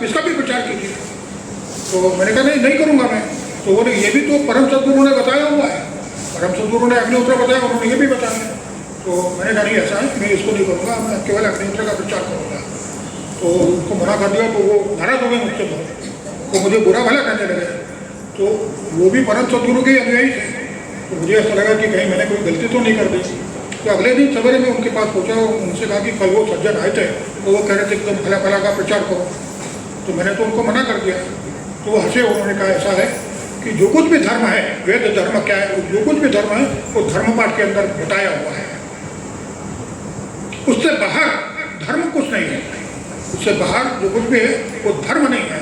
इसका भी प्रचार कीजिए। तो मैंने कहा नहीं करूँगा मैं। तो बोले ये भी तो परम सद्गुरु ने बताया हुआ है, परम सद्गुरु ने अग्निहोत्र बताया, उन्होंने ये भी बताया। तो मैंने कहा नहीं ऐसा है, मैं इसको नहीं करूँगा, मैं केवल अग्निहोत्र का प्रचार करूँगा। तो उनको मना कर दिया। तो वो नाराज हो गए मुझसे बहुत, तो मुझे बुरा भला कहने लगे। तो वो भी परम सद्गुरु के अनुयायी थे। तो मुझे ऐसा लगा कि कहीं मैंने कोई गलती तो नहीं कर दी। तो अगले दिन सवेरे में उनके पास पहुँचा, उनसे कहा कि कल वो सज्जन आए थे, तो वो कह रहे थे एकदम भला भला का प्रचार करो। तो मैंने तो उनको मना कर दिया। तो वो हंसे, उन्होंने कहा ऐसा है कि जो कुछ भी धर्म है, वेद धर्म क्या है, जो कुछ भी धर्म है वो धर्म पाठ के अंदर बताया हुआ है, उससे बाहर धर्म कुछ नहीं है, उससे बाहर जो कुछ भी है वो धर्म नहीं है।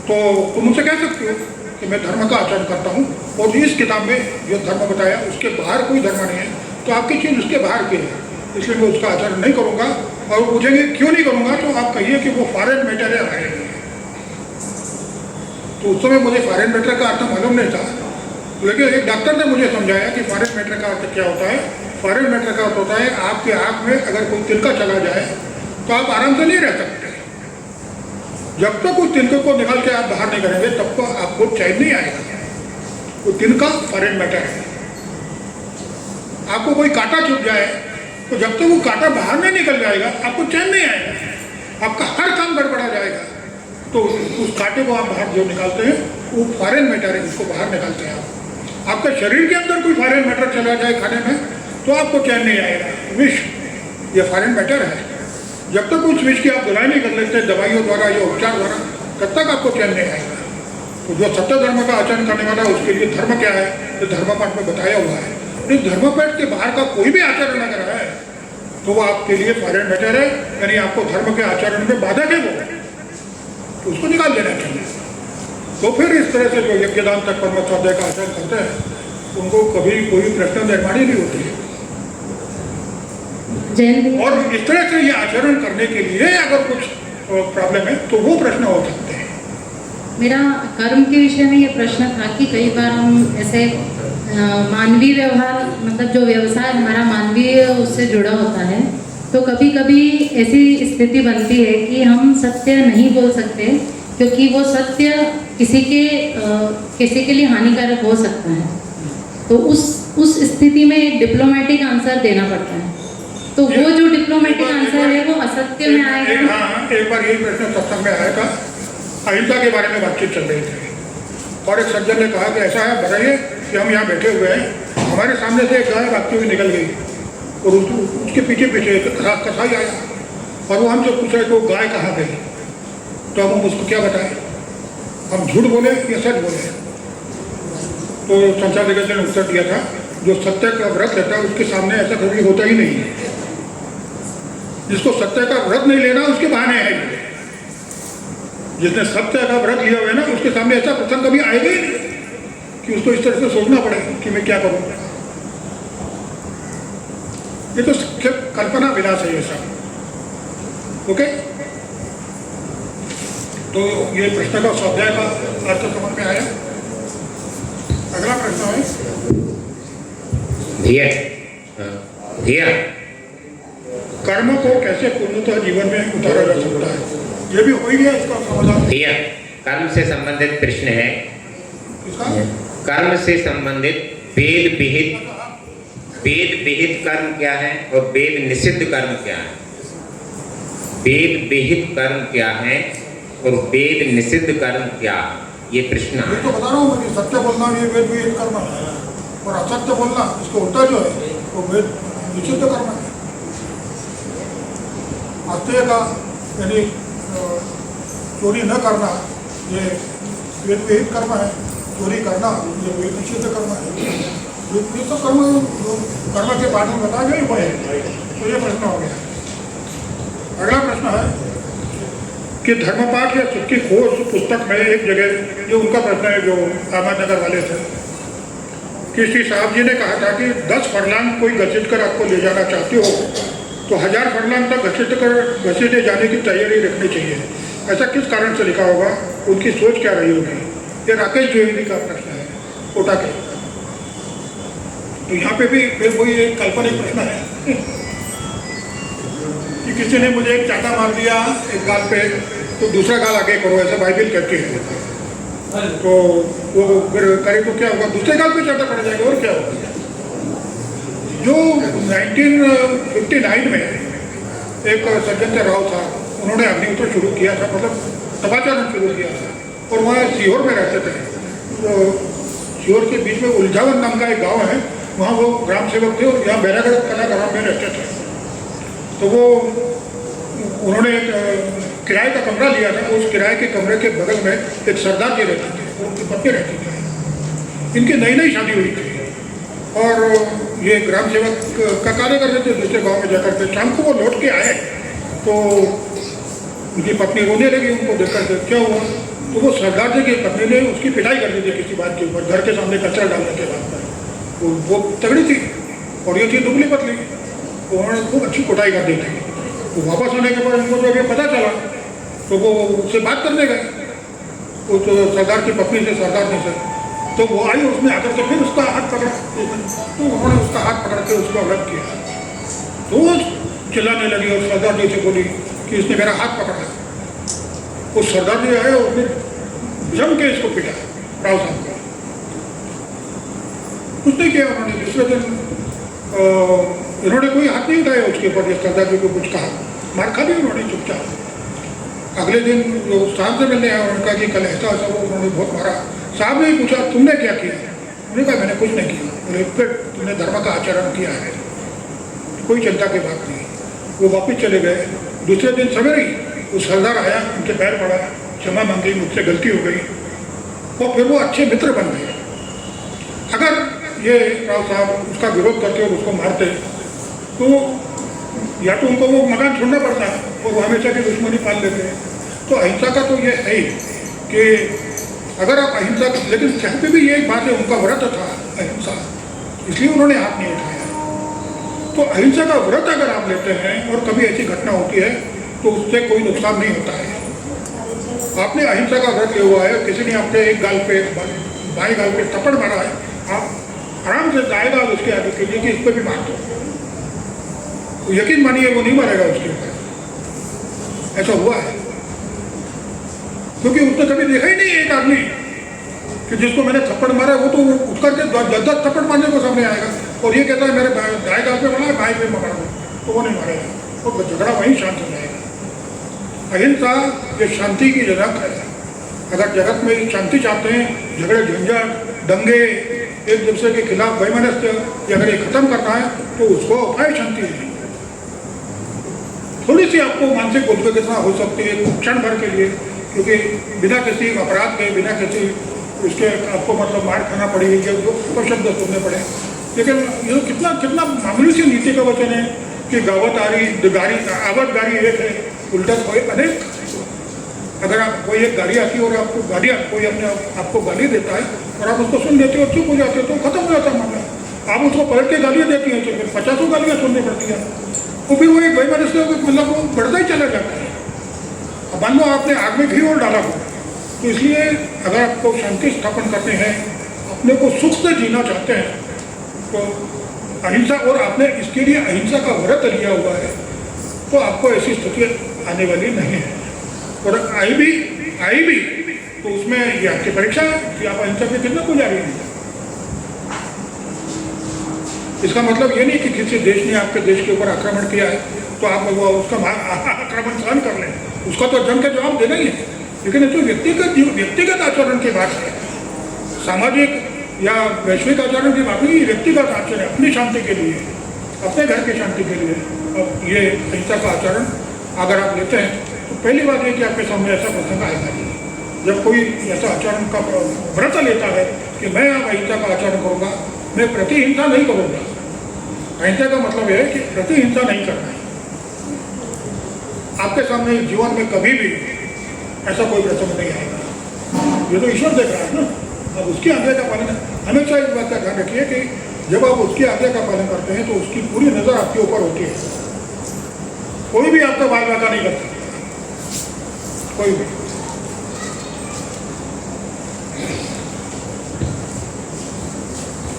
तो तुम मुझसे कह सकते हो कि मैं धर्म का आचरण करता हूँ और इस किताब में जो धर्म बताया उसके बाहर कोई धर्म नहीं है, तो आपकी चीज़ उसके बाहर की है, इसलिए मैं उसका आचरण नहीं करूँगा। और पूछेंगे क्यों नहीं करूँगा, तो आप कहिए कि वो फॉरेन मैटर है। तो उस समय मुझे फॉरेन मैटर का अर्थ मालूम नहीं था, लेकिन एक डॉक्टर ने मुझे समझाया कि फॉरेन मैटर का अर्थ क्या होता है। फॉरेन मैटर का अर्थ होता है आपके आँख में अगर कोई तिनका चला जाए तो आप आराम से नहीं रह सकते। जब तक उस तिनके को निकाल के आप बाहर नहीं करेंगे तब तक आपको चैन नहीं आएगा। वो तिनका फॉरेन मैटर है। आपको कोई कांटा चुभ जाए तो जब तक वो कांटा बाहर नहीं निकल जाएगा आपको चैन नहीं आएगा, आपका हर काम गड़बड़ा जाएगा। तो उस कांटे को आप बाहर जो निकालते हैं वो फॉरेन मैटर है, उसको बाहर निकालते हैं आप। आपके शरीर के अंदर कोई फॉरेन मैटर चला जाए खाने में तो आपको चैन नहीं आएगा। विष ये फॉरेन मैटर है। जब तक उस विष की आप धुलाई नहीं कर लेते दवाइयों द्वारा या उपचार द्वारा, तब तक आपको चैन नहीं आएगा। तो जो सत्य धर्म का आचरण करने वाला है उसके लिए धर्म क्या है, तो धर्म पाठ में बताया हुआ है। इस धर्म पाठ के बाहर का कोई भी आचरण अगर है तो वो आपके लिए फॉरेन मैटर है, यानी आपको धर्म के आचरण में बाधक है, वो तो उसको निकाल देना चाहिए। तो फिर इस तरह से जो यज्ञदान तक परम स्वाध्याय का आचरण करते हैं उनको कभी कोई प्रश्न निर्माण ही नहीं होती है। और इस तरह से ये आचरण करने के लिए अगर कुछ प्रॉब्लम है तो वो प्रश्न हो सकते हैं। मेरा कर्म के विषय में ये प्रश्न था कि कई बार हम ऐसे मानवीय व्यवहार, मतलब जो व्यवसाय हमारा मानवीय उससे जुड़ा होता है, तो कभी कभी ऐसी स्थिति बनती है कि हम सत्य नहीं बोल सकते क्योंकि वो सत्य किसी के लिए हानिकारक हो सकता है। तो उस स्थिति में एक डिप्लोमेटिक आंसर देना पड़ता है। तो वो जो डिप्लोमेटिक आंसर है वो असत्य में आएगा। हाँ, एक बार यही प्रश्न सत्संग में आया था, अहिंसा के बारे में बातचीत चल रही थी और एक सज्जन ने कहा कि ऐसा है बताइए कि हम यहाँ बैठे हुए हैं, हमारे सामने से एक गाय भागती हुई निकल गई और उसके पीछे पीछे एक कसाई आया और वो हमसे पूछ रहे तो गाय कहाँ गई। तो अब हम उसको क्या बताएं, हम झूठ बोले या सच बोले। तो संसार जगत ने उत्तर दिया था जो सत्य का व्रत लेता है उसके सामने ऐसा कभी होता ही नहीं है। जिसको सत्य का व्रत नहीं लेना उसके बहाने है। जिसने सत्य का व्रत लिया हुआ है ना उसके सामने ऐसा प्रसंग कभी आएगा ही नहीं कि उसको इस तरह से सोचना पड़े कि मैं क्या करूँ। ये तो कल्पना विलास है ये सब। ओके, तो ये प्रश्न का स्वाध्याय का अर्थ समझ में आया। अगला प्रश्न है भैया कर्म को कैसे पूर्णतः जीवन में उतारा जा सकता है, ये भी हो ही गया इसका समाधान। भैया कर्म से संबंधित प्रश्न है। कर्म से संबंधित वेद विहित कर्म क्या है और वेद निषिद्ध कर्म क्या है। वेद विहित कर्म क्या है और वेद निषिद्ध कर्म क्या है, ये प्रश्न है। ये तो बता रहा हूँ मैं, सत्य बोलना ये वेद विहित कर्म है और असत्य बोलना इसको उल्टा जो है वो वेद निषिद्ध कर्म है। अस्तेय का यानी चोरी न करना ये वेद विहित कर्म है, चोरी करना ये वेद निषिद्ध कर्म है। ये तो कर्म के बारे में बता गए हुए हैं। तो ये प्रश्न हो गया। अगला प्रश्न है कि धर्मपाठ या सुख की खोज पुस्तक में एक जगह जो उनका प्रश्न है जो अहमदनगर वाले थे कि श्री साहब जी ने कहा था कि 10 फरलांग कोई घसीट कर आपको ले जाना चाहते हो तो 1000 फरलांग तक घसीटे जाने की तैयारी रखनी चाहिए। ऐसा किस कारण से लिखा होगा, उनकी सोच क्या रही होगी। ये राकेश जोगी का प्रश्न है कोटा के। तो यहाँ पे भी फिर वही एक काल्पनिक प्रश्न है कि किसी ने मुझे एक चाटा मार दिया एक गाल पे तो दूसरा गाल आगे करो, ऐसा बाइबिल कहती है। तो वो फिर करे तो क्या होगा, दूसरे गाल पे चढ़ता पड़ जाएगा और क्या होगा। जो 1959 में एक सज्जन राव था, उन्होंने अग्निहोत्र शुरू किया था, मतलब सभाचरण शुरू किया था, और वहाँ सीहोर में रहते थे। तो सीहोर के बीच में उलझावन नाम का एक गांव है, वहाँ वो ग्राम सेवक थे और यहाँ बैरागढ़ कलाग्राम में रहते थे। तो वो उन्होंने एक किराए का कमरा लिया था। उस किराए के कमरे के बगल में एक सरदार जी रहते थे और उनकी पत्नी रहती थी। इनकी नई नई शादी हुई थी और ये ग्राम सेवक का कार्य करते थे दूसरे गांव में जाकर के। शाम को वो लौट के आए तो उनकी पत्नी रोने लगी, उनको देख कर क्या हुआ। तो वो सरदार जी की पत्नी ने उसकी पिटाई कर दी थी किसी बात के ऊपर, घर के सामने कचरा डालने के बाद में। तो वो तगड़ी थी और ये थी दुबली पतली, तो उन्होंने खूब अच्छी कुटाई कर दी थी। तो वापस आने के बाद उनको जब ये पता चला तो वो उससे बात करने गए, उस सरदार की पत्नी से, सरदार जी से। तो वो आई, उसने आकर के फिर उसका हाथ पकड़ा, तो उन्होंने उसका हाथ पकड़ के उसको अलग किया। तो वो चिल्लाने लगी और सरदार जी से बोली कि इसने मेरा हाथ पकड़ा। वो सरदार जी आए और फिर जम के इसको पिटा राव साहब को। कुछ नहीं किया उन्होंने। दूसरे दिन इन्होंने कोई हाथ नहीं उठाया उसके ऊपर। सरदार जी को कुछ कहा, मार खा दी उन्होंने चुपचाप। अगले दिन जो साहब से मिलने आया, उन्होंने कहा कि कल ऐसा ऐसा वो उन्होंने बहुत मारा। साहब ने पूछा तुमने क्या किया? उन्होंने कहा मैंने कुछ नहीं किया। बोले फिर तुमने धर्म का आचरण किया है, कोई चिंता की बात नहीं। वो वापस चले गए। दूसरे दिन सवेरे ही वो सरदार आया, उनके पैर पड़ा, क्षमा मांगी, मुझसे गलती हो गई, और फिर वो अच्छे मित्र बन गए। अगर ये राव साहब उसका विरोध करते और उसको मारते तो या तो उनको वो मकान छोड़ना पड़ता और वो हमेशा की दुश्मनी पाल लेते हैं। तो अहिंसा का तो ये है ही कि अगर आप अहिंसा, लेकिन चाहे पे भी ये एक बात है, उनका व्रत था अहिंसा, इसलिए उन्होंने हाथ नहीं उठाया। तो अहिंसा का व्रत अगर आप लेते हैं और कभी ऐसी घटना होती है तो उससे कोई नुकसान नहीं होता है। आपने अहिंसा का व्रत लिया हुआ है, किसी ने आपके एक गाल पे, बाएं गाल पे थप्पड़ मारा है, आप आराम से जाएगा उसके आगे के लिए कि इस पर भी मार दो, तो यकीन मानिए वो नहीं मारेगा उसके ऊपर। ऐसा हुआ है क्योंकि उसने कभी देखा ही नहीं एक आदमी कि जिसको मैंने थप्पड़ मारा वो तो उठ करके 10 थप्पड़ मारने को सामने आएगा और ये कहता है मेरे दाएं गाल पे मारा है, बाएं पे मारा है, तो वो नहीं मारेगा, तो झगड़ा वहीं शांत हो जाएगा। अहिंसा ये शांति की जनक है। अगर जगत में शांति चाहते हैं, झगड़े झंझट दंगे एक दूसरे के खिलाफ वैमनस्य अगर ये खत्म करना है तो उसको उपाय शांति है। थोड़ी सी आपको मानसिक उद्विग्नता हो सकती है क्षण भर के लिए, क्योंकि बिना किसी अपराध के, बिना किसी इसके आपको मतलब मार खाना पड़ेगी, जो शब्द सुनने पड़े। लेकिन ये कितना कितना मामूली सी नीति का वचन है कि गावत गाड़ी आवत गाड़ी एक है, उल्टा कोई अनेक। अगर आप कोई एक गाड़ी आती है और आपको गाड़ी कोई अपने आपको गाली देता है और आप उसको सुन लेते हो, चुप हो जाते हो, तो खत्म हो जाता है मामला। आप उसको पलट के गालियाँ देती हैं तो फिर 50 गालियाँ सुननी पड़ती हैं, तो फिर वो एक वैमनस्य मतलब वो बढ़ता ही चला जाता है। अब मान लो आपने आग में घी और डाला हो, तो इसलिए अगर आपको शांति स्थापन करते हैं, अपने को सुख से जीना चाहते हैं, तो अहिंसा, और आपने इसके लिए अहिंसा का व्रत लिया हुआ है, तो आपको ऐसी स्थिति आने वाली नहीं है। और आई भी तो उसमें ये आपकी परीक्षा है कि आप अहिंसा के कितना पुजारी हैं। इसका मतलब ये नहीं कि किसी देश ने आपके देश के ऊपर आक्रमण किया है तो आप वो उसका आक्रमण सहन कर लें, उसका तो जंग का जवाब देना ही है। लेकिन ये तो व्यक्तिगत आचरण की बात है, सामाजिक या वैश्विक आचरण की बात नहीं, व्यक्तिगत आचरण अपनी शांति के लिए, अपने घर की शांति के लिए। अब ये अहिंसा का आचरण अगर आप लेते हैं तो पहली बात है कि आपके सामने ऐसा प्रसंग आएगा नहीं। जब कोई ऐसा आचरण का व्रत लेता है कि मैं अब अहिंसा का आचरण करूँगा, मैं प्रतिहिंसा नहीं करूँगा। अहिंसा का मतलब है कि प्रतिहिंसा नहीं करना है। आपके सामने जीवन में कभी भी ऐसा कोई प्रसंग नहीं आएगा। ये तो ईश्वर देख रहा है ना। अब उसकी आज्ञा का पालन, हमेशा इस बात का ध्यान रखिए कि जब आप उसकी आज्ञा का पालन करते हैं तो उसकी पूरी नज़र आपके ऊपर होती है। कोई भी आपका बाल बाका नहीं करता, कोई भी।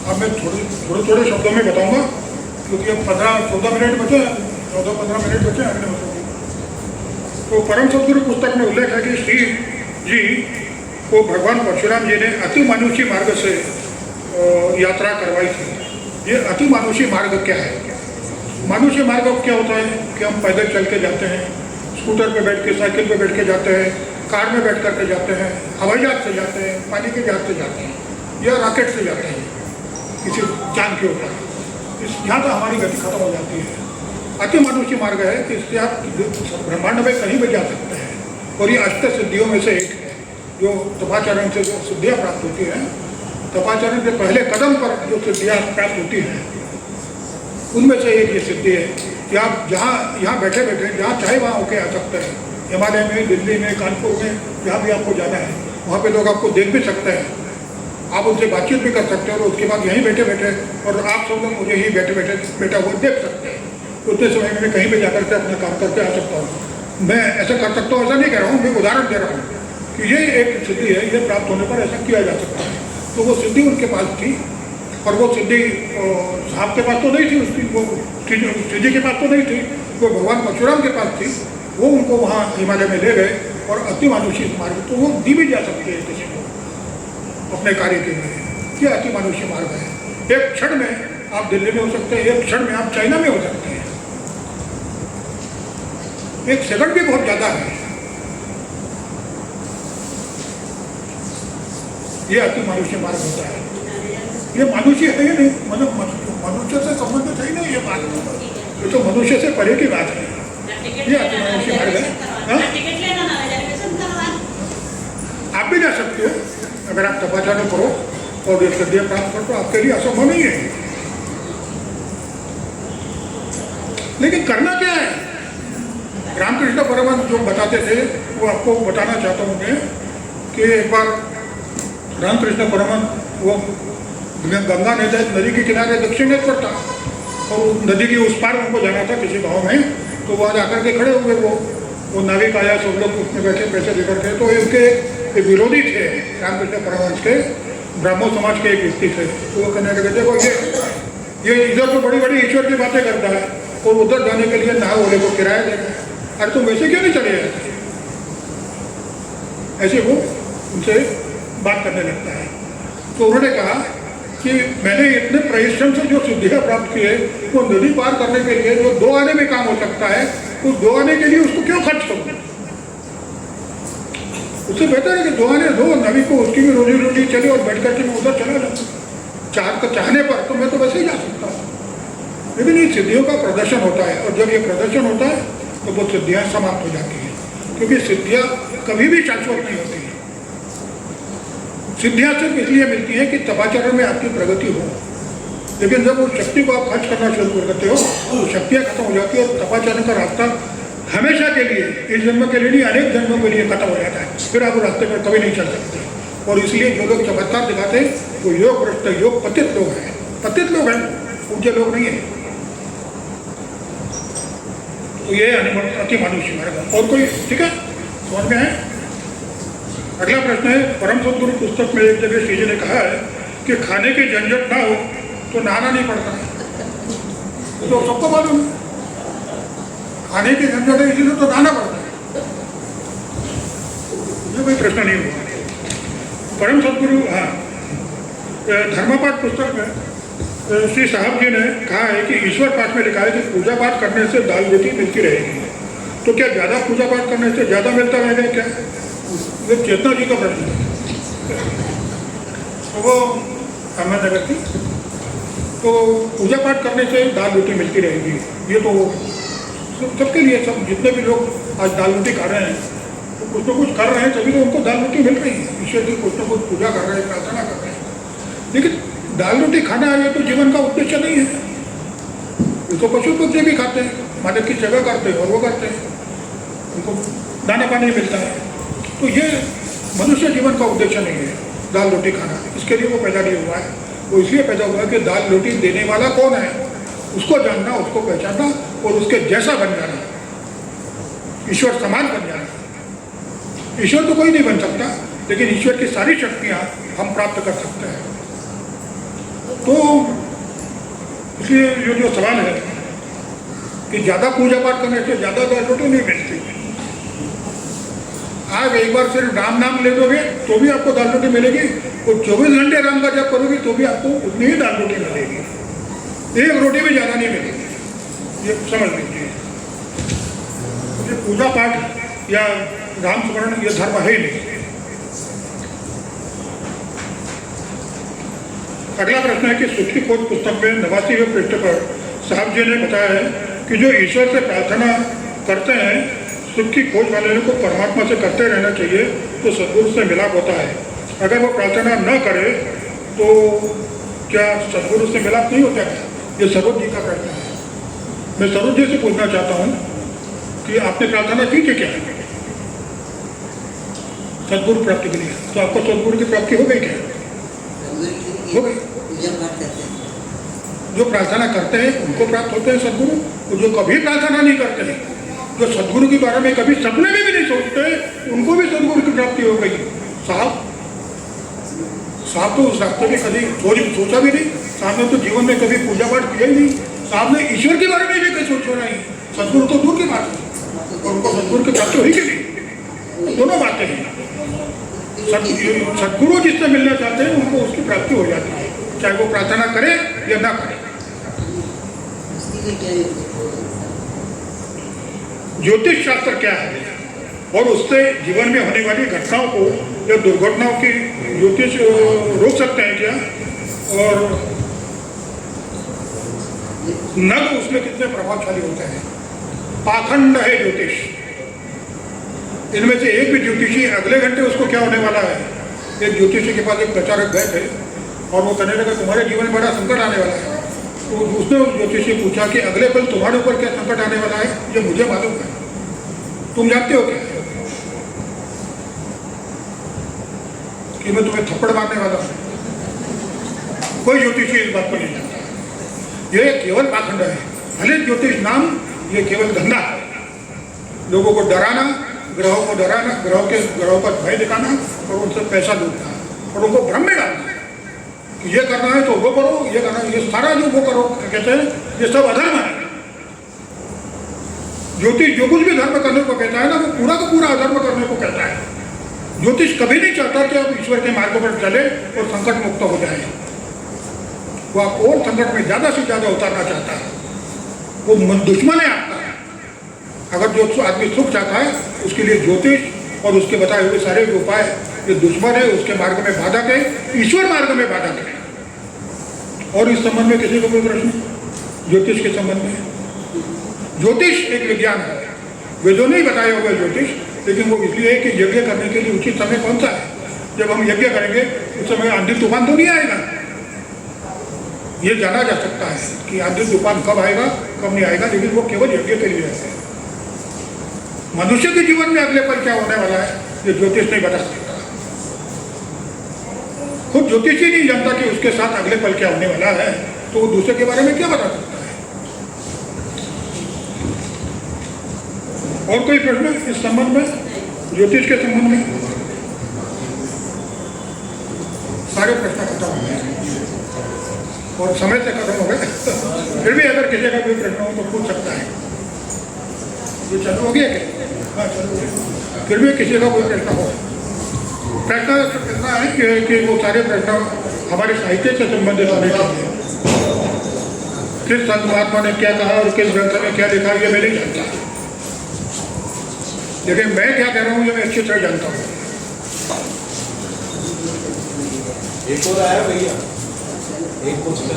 अब मैं थोड़े शब्दों में बताऊंगा क्योंकि अब 15-14 मिनट बचे, 14-15 मिनट बचे अगले वर्षों के। तो परम सदगुरु पुस्तक में उल्लेख है कि श्री जी को भगवान परशुराम जी ने अति मानुषी मार्ग से यात्रा करवाई थी। ये अति मानुषी मार्ग क्या है? मानुषी मार्ग क्या होता है कि हम पैदल चल के जाते हैं, स्कूटर पे बैठ के, साइकिल पे बैठ के जाते हैं, कार में बैठ करके जाते हैं, हवाई जहाज से जाते हैं, पानी के जहाज से जाते हैं या रॉकेट से जाते हैं किसी चांद के ऊपर। यहाँ तो हमारी गति खत्म हो जाती है। अति मानुषी मार्ग है कि इससे आप ब्रह्मांड में कहीं भी जा सकते हैं। और ये अष्ट सिद्धियों में से एक है जो तपाचरण से जो सिद्धियाँ प्राप्त होती हैं। तपाचरण के पहले कदम पर जो सिद्धियाँ प्राप्त होती हैं उनमें से एक ये सिद्धि है कि आप यहाँ बैठे बैठे जहाँ चाहे वहाँ होके आ सकते हैं। हिमालय में, दिल्ली में, कानपुर में, जहाँ भी आपको जाना है वहाँ पे लोग आपको देख भी सकते हैं, आप उनसे बातचीत भी कर सकते हैं और उसके बाद यहीं बैठे बैठे और आप सब लोग मुझे यहीं बैठा हुआ देख सकते हैं। उतने समय में कहीं भी जाकर के अपना काम करके आ सकता हूँ। मैं ऐसा कर सकता हूँ, ऐसा नहीं कह रहा हूँ, मैं उदाहरण दे रहा हूँ कि ये एक सिद्धि है, ये प्राप्त होने पर ऐसा किया जा सकता है। तो वो सिद्धि उनके पास थी और वो सिद्धि साहब के पास तो नहीं थी, उसकी वो श्री जी के पास तो नहीं थी, वो भगवान परशुराम के पास थी। वो उनको वहाँ हिमालय में ले गए और अति मानुषी मार्ग तो वो दी भी जा सकती है किसी को अपने कार्य के लिए। ये अति मानुषी मार्ग है। एक क्षण में आप दिल्ली में हो सकते हैं, एक क्षण में आप चाइना में हो सकते हैं। एक सेकंड भी बहुत ज़्यादा है। ये अति मानुष्य मार्ग होता है। ये मनुष्य है ही नहीं, मतलब मनुष्य से संबंधित है ही नहीं ये बात। ये तो मनुष्य से परे की बात है। ये अति मानुष्य मार्ग है। आप भी जा सकते हो अगर आप तपाचरण करो और ये सिद्धियाँ प्राप्त करो तो आपके लिए असंभव नहीं है। लेकिन करना क्या है? रामकृष्ण परमहंस जो बताते थे वो आपको बताना चाहता हूँ मैं कि एक बार रामकृष्ण परमहंस वो गंगा नदी के किनारे दक्षिणेश्वर था और नदी की उस पार उनको जाना था किसी गांव में। तो वहाँ जाकर के खड़े हुए वो नाविक आया, सब लोग उसमें बैठे पैसे लेकर के। तो उनके विरोधी थे रामकृष्ण परमहंस के, ब्राह्मण समाज के एक व्यक्ति थे। तो वो कहने लगे देखो ये इधर तो बड़ी बड़ी ईश्वर की बातें करता है और उधर जाने के लिए ना बोले को किराया देगा। अरे तुम वैसे क्यों नहीं चले जाते? ऐसे वो उनसे बात करने लगता है। तो उन्होंने कहा कि मैंने इतने परिश्रम से जो सिद्धियाँ प्राप्त की है वो नदी पार करने के लिए जो 2 आने में काम हो सकता है उस 2 आने के लिए उसको क्यों खर्च करूँ? उससे बेहतर है कि 2 आने दो, नवी को उसकी भी रोजी रोटी चले और बैठ करके मैं उधर चला जाऊँ। चाहने पर तो मैं तो वैसे ही जा सकता हूँ। लेकिन ये सिद्धियों का प्रदर्शन होता है और जब ये प्रदर्शन होता है तो वो सिद्धियाँ समाप्त हो जाती हैं, क्योंकि सिद्धियाँ कभी भी शाश्वत नहीं होती हैं। सिद्धियाँ सिर्फ इसलिए मिलती है कि तपाचरण में आपकी प्रगति हो। लेकिन जब उस शक्ति को आप खर्च करना शुरू कर देते हो तो शक्तियाँ खत्म हो जाती है और तपाचरण का रास्ता हमेशा के लिए, इस जन्म के लिए नहीं अनेक जन्मों के लिए खत्म हो जाता है। फिर आप उस रास्ते पर कभी नहीं चल सकते। और इसलिए जो लोग चमत्कार दिखाते हैं वो योग भ्रष्ट, योग पतित लोग हैं। पतित लोग हैं, ऊंचे लोग नहीं हैं। तो ये अति मानुष्य मार्ग। और कोई ठीक है, समझ में है? अगला प्रश्न है, परम सदगुरु पुस्तक में एक जगह श्री जी ने कहा है कि खाने की झंझट ना हो तो नहाना नहीं पड़ता है। तो सबको मालूम है खाने की झंझट है इसीलिए तो नहाना पड़ता है। ये कोई प्रश्न नहीं हुआ। परम सदगुरु धर्मपाठ पुस्तक में श्री साहब जी ने कहा है कि ईश्वर पाठ में लिखा है कि पूजा पाठ करने से दाल रोटी मिलती रहेगी। तो क्या ज़्यादा पूजा पाठ करने से ज़्यादा मिलता रहेगा क्या? ये चेतना जी का प्रश्न है। तो वो अहमदनगर की, तो पूजा पाठ करने से दाल रोटी मिलती रहेगी। ये तो सबके लिए, सब जितने भी लोग आज दाल रोटी खा रहे हैं तो कुछ ना कुछ कर रहे हैं, तभी तो उनको दाल रोटी मिल रही है। ईश्वर की कुछ ना कुछ पूजा कर रहे हैं, प्रार्थना कर रहे हैं। लेकिन दाल रोटी खाना ये तो जीवन का उद्देश्य नहीं है। ये तो पशु पक्षी भी खाते हैं, मालिक की सेवा करते हैं और वो करते हैं, उनको दाना पानी मिलता है। तो ये मनुष्य जीवन का उद्देश्य नहीं है दाल रोटी खाना। इसके लिए वो पैदा नहीं हुआ है। वो इसलिए पैदा हुआ है कि दाल रोटी देने वाला कौन है उसको जानना, उसको पहचानना और उसके जैसा बन जाना, ईश्वर समान बन जाना। ईश्वर तो कोई नहीं बन सकता, लेकिन ईश्वर की सारी शक्तियाँ हम प्राप्त कर सकते हैं। तो इसलिए ये जो सवाल है कि ज़्यादा पूजा पाठ करने से ज़्यादा दाल रोटी नहीं मिलती, आज एक बार सिर्फ राम नाम ले दोगे तो भी आपको दाल रोटी मिलेगी, और 24 घंटे राम का जप करोगे तो भी आपको उतनी ही दाल रोटी मिलेगी, एक रोटी भी ज़्यादा नहीं मिलेगी, ये समझ लीजिए। ये पूजा पाठ या राम स्मरण ये धर्म है ही नहीं। अगला प्रश्न है कि सुख की खोज पुस्तक में 89वें पृष्ठ पर साहब जी ने बताया है कि जो ईश्वर से प्रार्थना करते हैं, सुख की खोज वाले को परमात्मा से करते रहना चाहिए तो सद्गुरु से मिलाप होता है। अगर वो प्रार्थना न करे तो क्या सद्गुरु से मिलाप नहीं होता है? ये सरोज जी का प्रश्न है। मैं सरोज जी से पूछना चाहता हूँ कि आपने प्रार्थना की थी क्या सद्गुरु प्राप्ति के लिए? तो आपको सद्गुरु की प्राप्ति हो गई क्या? हो गई। जो प्रार्थना करते हैं उनको प्राप्त होते हैं सद्गुरु, और जो कभी प्रार्थना नहीं करते हैं, जो सद्गुरु के बारे में कभी सपने में भी नहीं सोचते, उनको भी सद्गुरु की प्राप्ति हो गई। साहब तो उस रास्ते में कभी सोचा भी नहीं, साहब ने तो जीवन में कभी पूजा पाठ किया ही नहीं, साहब ने ईश्वर के बारे में भी कहीं सोचा नहीं, सद्गुरु तो दूर की बात है, और उनको सद्गुरु की प्राप्ति हुई कि नहीं? दोनों बातें हैं। सद्गुरु जिससे मिलना चाहते हैं उनको उसकी प्राप्ति हो जाती है, चाहे वो प्रार्थना करे या ना करे। ज्योतिष शास्त्र क्या है और उससे जीवन में होने वाली घटनाओं को या दुर्घटनाओं की ज्योतिष रोक सकते हैं क्या? और नग उसमें कितने प्रभावशाली होते हैं? पाखंड है ज्योतिष। इनमें से एक भी ज्योतिषी अगले घंटे उसको क्या होने वाला है? एक ज्योतिषी के पास एक प्रचारक गए थे और वो कहने लगा तुम्हारे जीवन में बड़ा संकट आने वाला है। तो उसने उस ज्योतिषी से पूछा कि अगले पल तुम्हारे ऊपर क्या संकट आने वाला है? ये मुझे मालूम है, तुम जानते हो क्या कि मैं तुम्हें थप्पड़ मारने वाला हूँ? कोई ज्योतिषी इस बात को नहीं जानता। ये केवल पाखंड है। भले ज्योतिष नाम, ये केवल धंधा है, लोगों को डराना, ग्रहों को डराना, ग्रहों पर भय दिखाना और उनसे पैसा लूटना और उनको भ्रम में डालना कि ये करना है तो वो करो, ये करना है, ये सारा जो वो करो, कहते हैं ये सब अधर्म है। ज्योतिष जो कुछ भी धर्म करने को कहता है ना, वो पूरा का पूरा अधर्म करने को कहता है। ज्योतिष कभी नहीं चाहता कि आप ईश्वर के मार्ग पर चले और संकट मुक्त हो जाए। वो आप और संकट में ज़्यादा से ज़्यादा उतारना चाहता है। वो दुश्मन है आपका। अगर जो आदमी सुख चाहता है उसके लिए ज्योतिष और उसके बताए हुए सारे उपाय ये दुश्मन है, उसके मार्ग में बाधक है, ईश्वर मार्ग में बाधक है। और इस संबंध में किसी को कोई प्रश्न? ज्योतिष के संबंध में, ज्योतिष एक विज्ञान है, वेदों ने बताया होगा ज्योतिष, लेकिन वो इसलिए है कि यज्ञ करने के लिए उचित समय कौन सा है? जब हम यज्ञ करेंगे उस समय आंधी तूफान तो नहीं आएगा। ये जाना जा सकता है कि आंधी तूफान कब आएगा कब नहीं आएगा, लेकिन वो केवल यज्ञ के लिए है। मनुष्य के जीवन में अगले पल क्या होने वाला है ये ज्योतिष नहीं बता सकता। खुद ज्योतिष ही नहीं जानता कि उसके साथ अगले पल क्या होने वाला है, तो वो दूसरे के बारे में क्या बता सकता है? और कोई प्रश्न इस संबंध में, ज्योतिष के संबंध में? सारे प्रश्न खत्म हो गए और समय से खत्म हो गए। फिर भी अगर किसी का कोई प्रश्न हो तो पूछ सकता है। ये चालू हो गया क्या? हाँ चालू हो गया। फिर भी किसी का कोई प्रश्न हो, प्रश्न इतना है कि वो सारे प्रश्न हमारे साहित्य से संबंधित होने चाहिए। किस संत महात्मा ने क्या कहा और किस ग्रंथ में क्या लिखा ये मैं नहीं जानता, लेकिन मैं क्या कह रहा हूँ ये मैं अच्छी तरह जानता हूँ। एक और आया भैया, एक क्वेश्चन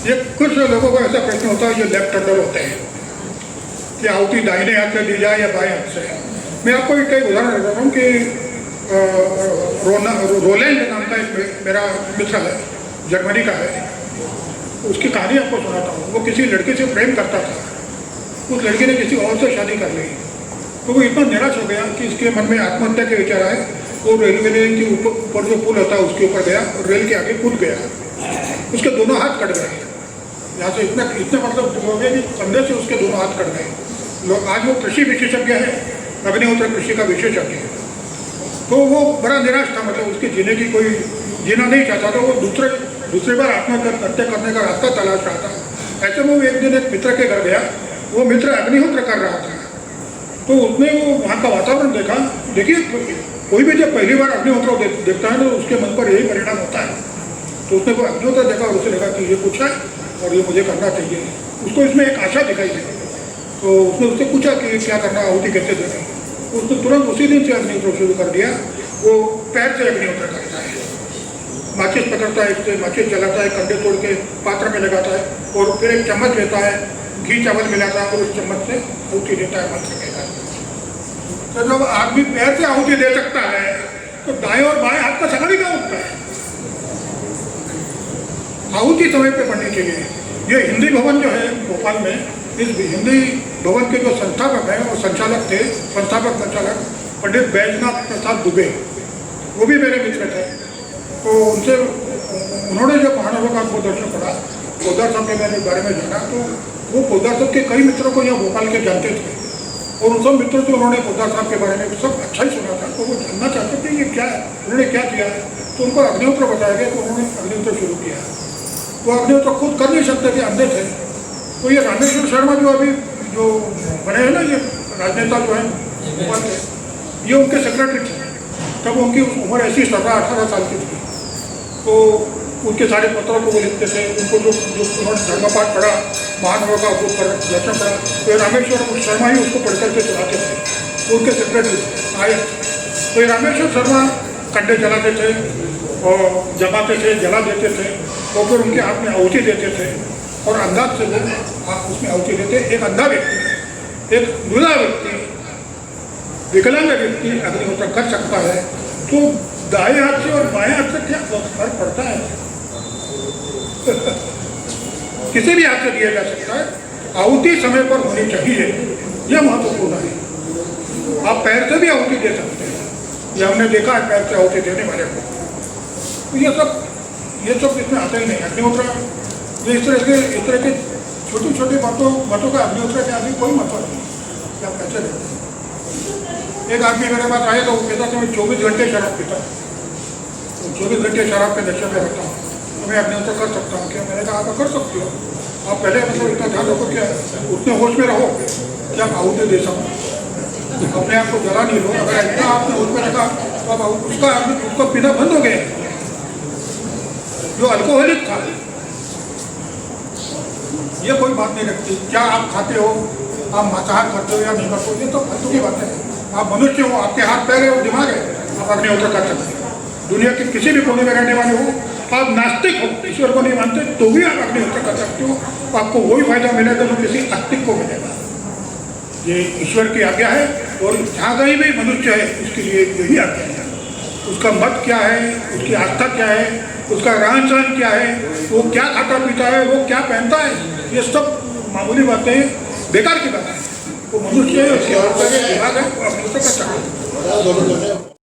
ये कुछ लोगों को ऐसा प्रश्न होता है जो लेफ्ट हैंडर होते हैं कि आहुति दाहिने हाथ से दी जाए या बाएं हाथ से। मैं आपको एक उदाहरण दे रहा हूँ कि रोलैंड नाम का एक मेरा मित्र है, जर्मनी का है, उसकी कहानी आपको सुनाता हूँ। वो किसी लड़के से प्रेम करता था, उस लड़के ने किसी और से शादी कर ली, तो वो इतना निराश हो गया कि इसके मन में आत्महत्या के विचार आए। वो रेलवे लाइन के ऊपर जो पुल होता है उसके ऊपर गया और रेल के आगे कूद गया, उसके दोनों हाथ कट गए। यहाँ से इतने मतलब हो गया कि कंधे से उसके दोनों हाथ कट गए। आज वो कृषि विशेषज्ञ है, अग्निहोत्र कृषि का विशेषज्ञ है। तो वो बड़ा निराश था, मतलब उसके जीने की कोई जीना नहीं चाहता था। वो दूसरे बार आत्महत्या करने का रास्ता तलाश रहा था। ऐसे में वो एक दिन एक मित्र के घर गया, वो मित्र अग्निहोत्र कर रहा था, तो उसने वो वहाँ का वातावरण देखा। देखिए कोई भी जब पहली बार अग्निहोत्र देखता है तो उसके मन पर यही परिणाम होता है। तो उसने वो अग्निहोत्र देखा और उसे लगा कि ये कुछ है और ये मुझे करना चाहिए। उसको इसमें एक आशा दिखाई दी, तो उसने उससे पूछा कि क्या करना, आहुति कैसे देना। तो उसने तुरंत उसी दिन से अग्निहोत्र शुरू कर दिया। वो पैर से अग्निहोत्र करता है, माचिस पकड़ता है, इससे माचिस जलाता है, कंडे तोड़ के पात्र में लगाता है और फिर एक चम्मच लेता है, घी चावल मिलाता है और उस चम्मच से आहुति देता है मंत्र के साथ। तो जब आदमी पैर से आहुति दे सकता है तो दाएं और बाएं हाथ का सवाल ही क्या उठता है। आहुति समय पे पढ़नी चाहिए। ये हिंदी भवन जो है भोपाल में, इस हिंदी भवन के जो संस्थापक हैं और संचालक थे, संस्थापक संचालक पंडित बैजनाथ प्रसाद दुबे, वो भी मेरे मित्र थे। तो उनसे उन्होंने जब महानगर का दर्शन पढ़ा, पोद्दार साहब के मेरे बारे में जाना, तो वो पोद्दार साहब के कई मित्रों को यहाँ भोपाल के जानते थे और उन सब मित्रों से उन्होंने पोद्दार साहब के बारे में सब अच्छा ही सुना था। तो वो जानना चाहते थे ये क्या है, उन्होंने क्या किया है। तो उनको अग्निहोत्र बताया गया, तो उन्होंने अग्निहोत्र शुरू किया। वो अग्निहोत्र खुद कर नहीं सकते थे, अंधे थे। तो ये रामेश्वर शर्मा जो अभी जो बने हैं ना, ये राजनेता जो है भोपाल के, ये उनके सेक्रेटरी थे। तब उनकी उम्र ऐसी 17-18 साल की थी। तो उनके सारे पत्रों को वो लिखते थे। उनको जो उन्होंने धर्मपाठ पढ़ा, महानगर का जो दर्शन पढ़ा, तो रामेश्वर शर्मा ही उसको पढ़ करके चलाते थे। तो उनके सेक्रेटरी आए, तो रामेश्वर शर्मा कंडे जलाते थे और जमाते थे, जला देते थे और फिर उनके हाथ में आहुति देते थे और अंदाज से वो उसमें आहुति देते। एक अंधा व्यक्ति, एक दूल्हा व्यक्ति, विकलांग व्यक्ति अग्निहोत्र कर सकता है, तो दाएं हाथ से और बाएं हाथ से क्या फर्क पड़ता है? किसी भी हाथ से दिया जा सकता है। आहुति समय पर होनी चाहिए, यह महत्वपूर्ण है। आप पैर से भी आहुति दे सकते हैं, ये हमने देखा है पैर से आहुति देने वाले को। तो ये सब इसमें आता ही नहीं। अग्निहोत्र जो इस तरह के छोटी छोटी बातों का अग्निहोत्र के आदमी कोई मतलब नहीं कि आप कैसे देते हैं। एक आदमी मेरे पास आया तो वो कहता था मैं 24 घंटे शराब पीता हूँ, 24 घंटे शराब के नशे में रहता हूँ, तो मैं अग्निहोत्र कर सकता हूँ क्या? मैंने कहा आप कर सकते हो, आप पहले मतलब इतना ध्यान रखो क्या उतने होश में रहो कि आप आहुति दे सको, अपने आप को जला नहीं लो। अगर इतना आपने होश में रखा तो अब उसका पीना बंद हो गया। जो अल्कोहलिक था, ये कोई बात नहीं रखती क्या आप खाते हो, आप मांसाहार खाते हो या नहीं खाते हो, ये तो फालतू की बात है। आप मनुष्य हो, आपके हाथ पैर है और दिमाग है, आप अग्निहोत्र कर सकते हैं। दुनिया के किसी भी कोने में रहने वाले हो, आप नास्तिक हो, ईश्वर को नहीं मानते, तो भी आप अग्निहोत्र कर सकते हो। आपको वही फायदा मिलेगा जो किसी आस्तिक को मिलेगा। ये ईश्वर की आज्ञा है और जहाँ कहीं भी मनुष्य है उसके लिए यही आज्ञा है। उसका मत क्या है, उसकी आस्था क्या है, उसका रहन सहन क्या है, वो क्या खाता पीता है, वो क्या पहनता है, ये सब मामूली बातें बेकार की बात है। वो मनुष्य है, उसकी दिमाग है, वो अग्निहोत्र कर सकता है।